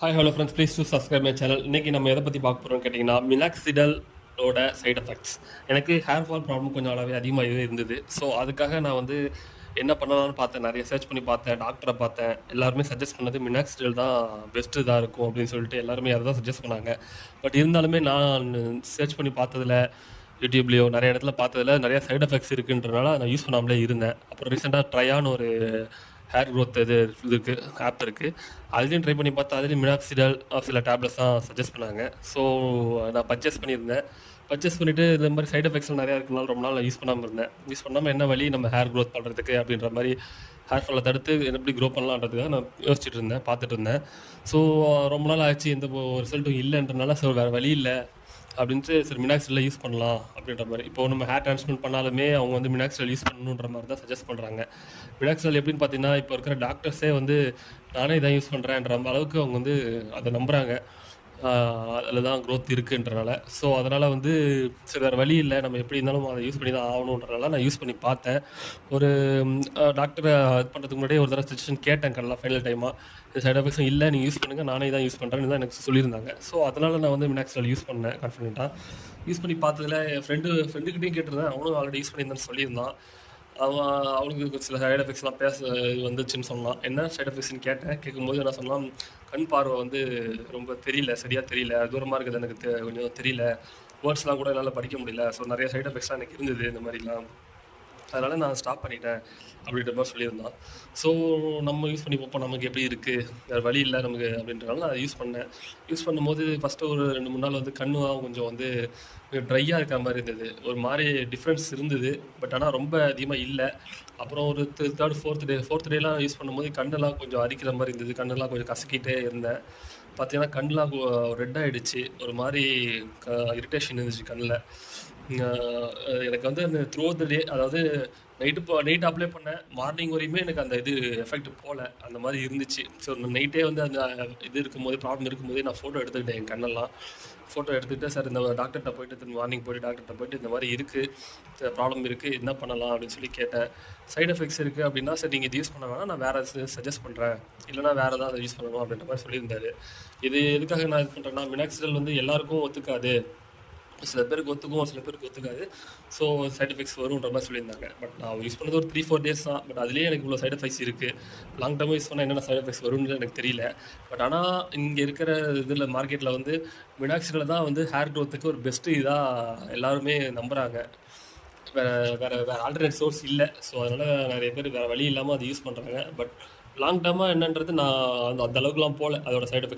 Hi hello friends, please to subscribe my channel. இன்றைக்கி நம்ம எதை பற்றி பார்க்க போகிறோம்னு கேட்டிங்கன்னா, மினாக்சிடலோட சைட் எஃபெக்ட்ஸ். எனக்கு ஹேர் ஃபால் ப்ராப்ளம் கொஞ்சம் அளவே அதிகமாகவே இருந்தது. ஸோ அதுக்காக நான் வந்து என்ன பண்ணலாம்னு பார்த்தேன், நிறைய சர்ச் பண்ணி பார்த்தேன், டாக்டரை பார்த்தேன். எல்லாருமே சஜஸ்ட் பண்ணது மினாக்சிடல் தான் பெஸ்ட்டு இதாக இருக்கும் அப்படின்னு சொல்லிட்டு எல்லாருமே அதை தான் சஜஸ்ட் பண்ணாங்க. பட் இருந்தாலுமே நான் சர்ச் பண்ணி பார்த்ததில், யூடியூப்லேயோ நிறைய இடத்துல பார்த்ததில் நிறைய சைட் எஃபெக்ட்ஸ் இருக்குன்றனால நான் யூஸ் பண்ணாமலே இருந்தேன். அப்புறம் ரீசெண்டாக ட்ரையான்னு ஒரு ஹேர் க்ரோத் இது இருக்குது, ஆப் இருக்குது. அதுலேயும் ட்ரை பண்ணி பார்த்தா அதுலேயும் மினாக்சிடல் சில டேப்லெட்ஸ் தான் சஜஸ்ட் பண்ணாங்க. ஸோ நான் பர்ச்சேஸ் பண்ணியிருந்தேன். பர்ச்சேஸ் பண்ணிவிட்டு இந்த மாதிரி சைட் எஃபெக்ட்ஸ்லாம் நிறையா இருக்கனால ரொம்ப நாள் நான் யூஸ் பண்ணாமல் இருந்தேன். யூஸ் பண்ணாமல் என்ன வழி நம்ம ஹேர் க்ரோத் பண்ணுறதுக்கு அப்படின்ற மாதிரி, ஹேர் ஃபாலை தடுத்து எப்படி க்ரோ பண்ணலான்றதுக்காக நான் யோசிச்சுட்டு இருந்தேன், பார்த்துட்டு இருந்தேன். ஸோ ரொம்ப நாள் ஆச்சு, எந்த ரிசல்ட்டும் இல்லைன்றனால ஸோ வேறு வழி இல்லை அப்படின்ட்டு சரி மினாக்சிடலில் யூஸ் பண்ணலாம் அப்படின்ற மாதிரி. இப்போ நம்ம ஹேர் டிரான்ஸ்பிளான்ட் பண்ணாலுமே அவங்க வந்து மினாக்சிடல் யூஸ் பண்ணணுன்ற மாதிரி தான் சஜஸ்ட் பண்ணுறாங்க. மினாக்சிடல் எப்படின்னு பார்த்தீங்கன்னா, இப்போ இருக்கிற டாக்டர்ஸே வந்து நானே இதான் யூஸ் பண்ணுறேன்ற அளவுக்கு அவங்க வந்து அதை நம்புகிறாங்க. அதில் தான் க்ரோத் இருக்குன்றனால. ஸோ அதனால் வந்து சரி வேறு வழி இல்லை, நம்ம எப்படி இருந்தாலும் அதை யூஸ் பண்ணி தான் ஆகணுன்றனால நான் யூஸ் பண்ணி பார்த்தேன். ஒரு டாக்டரை இது பண்ணுறதுக்கு முன்னாடியே ஒரு தடவை சஜஷன் கேட்டேன், கரெக்டாக ஃபைனல் டைமாக. இந்த சைட் எஃபெக்ட்ஸும் இல்லை, நீங்கள் யூஸ் பண்ணுங்கள், நானே தான் யூஸ் பண்ணுறேன்னு தான் எனக்கு சொல்லியிருந்தாங்க. ஸோ அதனால் நான் வந்து மினாக்சிடல் யூஸ் பண்ணேன் கான்ஃபிடென்ட்டாக. யூஸ் பண்ணி பார்த்ததில் என் ஃப்ரெண்டுக்கிட்டையும் கேட்டிருந்தேன், அவனும் ஆல்ரெடி யூஸ் பண்ணியிருந்தான்னு சொல்லியிருந்தான். அவனுக்கு சில சைட் எஃபெக்ட்ஸ்லாம் வந்துச்சுன்னு சொன்னான். என்ன சைட் எஃபெக்ட்ஸ்னு கேட்டேன். கேட்கும்போது என்ன சொன்னான், கண் பார்வை வந்து ரொம்ப தெரியல, சரியாக தெரியல, தூரமாக இருக்குது எனக்கு கொஞ்சம் தெரியல, வேர்ட்ஸ்லாம் கூட என்னால் படிக்க முடியல. ஸோ நிறைய சைட் எஃபெக்ட்ஸ்லாம் எனக்கு இருந்தது இந்த மாதிரிலாம். அதனால் நான் ஸ்டாப் பண்ணிட்டேன் அப்படின்ற மாதிரி சொல்லியிருந்தான். ஸோ நம்ம யூஸ் பண்ணி பார்ப்போம், நமக்கு எப்படி இருக்குது, வேறு வழி இல்லை நமக்கு அப்படின்றனால நான் யூஸ் பண்ணேன். யூஸ் பண்ணும்போது ஃபஸ்ட்டு ஒரு 2-3 நாள் வந்து கண்ணுலாம் கொஞ்சம் வந்து ட்ரையாக இருக்கிற மாதிரி இருந்தது. ஒரு மாதிரி டிஃப்ரென்ஸ் இருந்தது. பட் ஆனால் ரொம்ப அதிகமாக இல்லை. அப்புறம் ஒரு ஃபோர்த் டேலாம் யூஸ் பண்ணும்போது கண்ணெல்லாம் கொஞ்சம் அரிக்கிற மாதிரி இருந்தது. கண்ணெல்லாம் கொஞ்சம் கசக்கிட்டே இருந்தேன். பார்த்தீங்கன்னா கண்ணெலாம் ரெட் ஆகிடுச்சு. ஒரு மாதிரி இரிட்டேஷன் இருந்துச்சு கண்ணில். எனக்கு வந்து அந்த த்ரூ த டே, அதாவது நைட்டு அப்ளை பண்ணேன், மார்னிங் வரையுமே எனக்கு அந்த இது எஃபெக்ட் போகல, அந்த மாதிரி இருந்துச்சு. ஸோ நைட்டே வந்து அந்த இது இருக்கும்போது, ப்ராப்ளம் இருக்கும்போதே நான் ஃபோட்டோ எடுத்துக்கிட்டேன் என் கண்ணெல்லாம். ஃபோட்டோ எடுத்துக்கிட்டு சார் இந்த டாக்டர்கிட்ட போயிட்டு மார்னிங் போய்ட்டு டாக்டர்கிட்ட போய்ட்டு இந்த மாதிரி இருக்குது, ப்ராப்ளம் இருக்குது, என்ன பண்ணலாம் அப்படின்னு சொல்லி கேட்டேன். சைட் எஃபெக்ட்ஸ் இருக்குது அப்படின்னா சரி நீங்கள் இது யூஸ் பண்ண வேணாம், நான் வேறு சஜஸ்ட் பண்ணுறேன், இல்லைனா வேறு ஏதாவது யூஸ் பண்ணணும் அப்படின்ற மாதிரி சொல்லியிருந்தாரு. இது எதுக்காக நான் இது பண்ணுறேன்னா, மினாக்சிடல் வந்து எல்லாருக்கும் ஒத்துக்காது, சில பேருக்கு ஒத்துக்கும், சில பேருக்கு ஒத்துக்காது. ஸோ சைட் எஃபெக்ட்ஸ் வரும்ன்ற மாதிரி சொல்லியிருந்தாங்க. பட் நான் யூஸ் பண்ணது ஒரு 3-4 டேஸ் தான். பட் அதுலேயே எனக்கு இவ்வளோ சைட் எஃபெக்ட்ஸ் இருக்குது. லாங் டேர்மாக யூஸ் பண்ணால் என்னென்ன சைட் எஃபெக்ட்ஸ் வரும்னு எனக்கு தெரியல. பட் ஆனால் இங்கே இருக்கிற இதில் மார்க்கெட்டில் வந்து மினாக்சிடல் தான் வந்து ஹேர் க்ரோத்துக்கு ஒரு பெஸ்ட்டு இதாக எல்லாருமே நம்புகிறாங்க. வேறு ஆல்டர்னேட் சோர்ஸ் இல்லை. ஸோ அதனால் நிறைய பேர் வேறு வழி இல்லாமல் அதை யூஸ் பண்ணுறாங்க. பட் லாங் டேர்மாக என்னன்றது நான் அந்த அளவுக்குலாம் போகல, அதோட சைட் எஃபெக்ட்ஸ்